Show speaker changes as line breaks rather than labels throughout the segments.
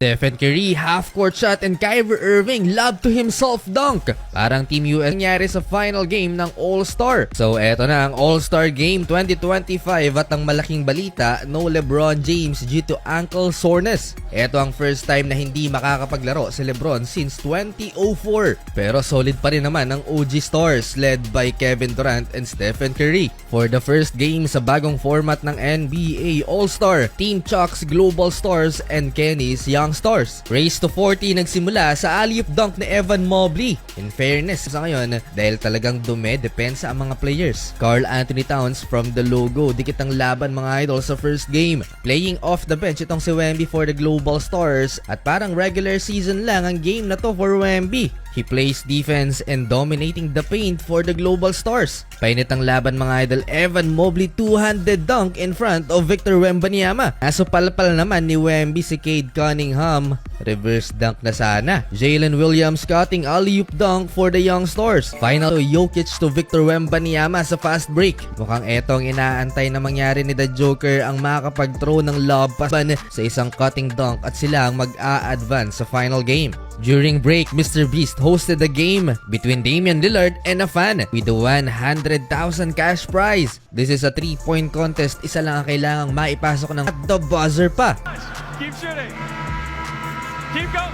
Stephen Curry, half-court shot, and Kyrie Irving lob to himself dunk. Parang Team US nangyari sa final game ng All-Star. So eto na ang All-Star Game 2025 at ang malaking balita, no LeBron James due to ankle soreness. Eto ang first time na hindi makakapaglaro si LeBron since 2004. Pero solid pa rin naman ang OG Stars led by Kevin Durant and Stephen Curry. For the first game sa bagong format ng NBA All-Star, Team Chuck's Global Stars and Kenny's Young Stars. Race to 40 nagsimula sa alley-oop dunk ni Evan Mobley. In fairness sa ngayon, dahil talagang dume-depensa ang mga players. Karl Anthony Towns from the logo, dikit ang laban mga idol sa first game. Playing off the bench itong si Wemby for the Global Stars at parang regular season lang ang game na to for Wemby. He plays defense and dominating the paint for the Global Stars. Painit ang laban mga idol, Evan Mobley two-handed dunk in front of Victor Wembanyama. Kaso palpal naman ni Wemby si Cade Cunningham. Reverse dunk na sana. Jalen Williams cutting alley-oop dunk for the Young Stars. Final Jokic to Victor Wembanyama sa fast break. Mukhang etong inaantay na mangyari ni The Joker ang makakapag-throw ng lob pass sa isang cutting dunk at sila ang mag-a-advance sa final game. During break, Mr. Beast hosted the game between Damian Lillard and a fan with the 100,000 cash prize. This is a 3-point contest. Isa lang ang kailangang maipasok ng at the buzzer pa.
Keep shooting. Keep going.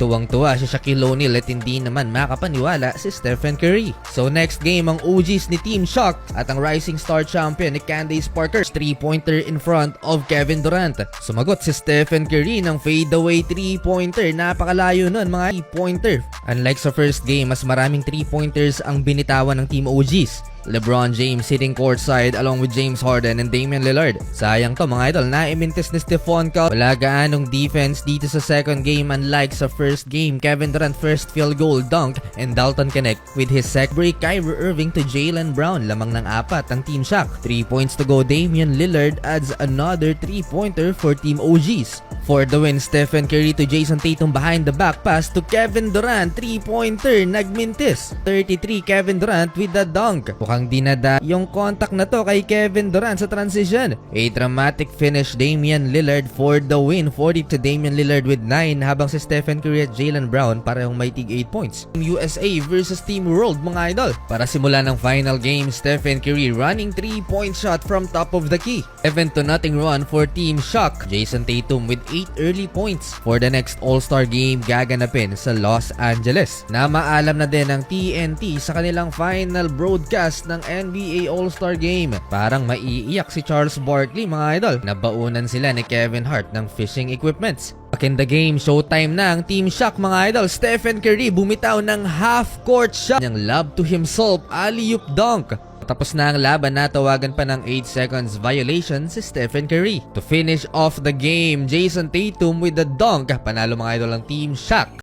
Tuwang-tuwa si Shaquille O'Neal at hindi naman makapaniwala si Stephen Curry. So next game ang OGs ni Team Shock at ang rising star champion ni Candace Parker. 3-pointer in front of Kevin Durant. Sumagot si Stephen Curry ng fadeaway 3-pointer. Napakalayo nun mga 3-pointer. Unlike sa first game, mas maraming 3-pointers ang binitawan ng Team OGs. LeBron James sitting courtside along with James Harden and Damian Lillard. Sayang to mga idol, naimintis ni Stephon Curry. Wala gaanong defense dito sa second game unlike sa first game. Kevin Durant first field goal dunk and Dalton connect with his second break. Kyrie Irving to Jaylen Brown. Lamang ng 4 ang Team Shaq. 3 points to go. Damian Lillard adds another 3-pointer for Team OGs. For the win, Stephen Curry to Jason Tatum behind the back pass to Kevin Durant. 3-pointer, nagmintis. 33 Kevin Durant with the dunk. Mukhang dinada yung contact na to kay Kevin Durant sa transition. A dramatic finish, Damian Lillard for the win. 40 to Damian Lillard with 9 habang si Stephen Curry at Jaylen Brown parehong may tig 8 points. Team USA versus Team World mga idol. Para simula ng final game, Stephen Curry running 3-point shot from top of the key. 7-0 run for Team Shock. Jason Tatum with 8 early points. For the next All-Star game gaganapin sa Los Angeles. Na maalam na din ng TNT sa kanilang final broadcast ng NBA All-Star Game. Parang maiiyak si Charles Barkley mga idol. Nabaunan sila ni Kevin Hart ng fishing equipments. Back in the game, showtime na ang Team Shock mga idol. Stephen Curry bumitaw ng half-court shot. Niyang lob to himself, alley-oop dunk. Tapos na ang laban, natawagan pa ng 8 seconds violation si Stephen Curry. To finish off the game, Jason Tatum with the dunk. Panalo mga idol ang Team Shock.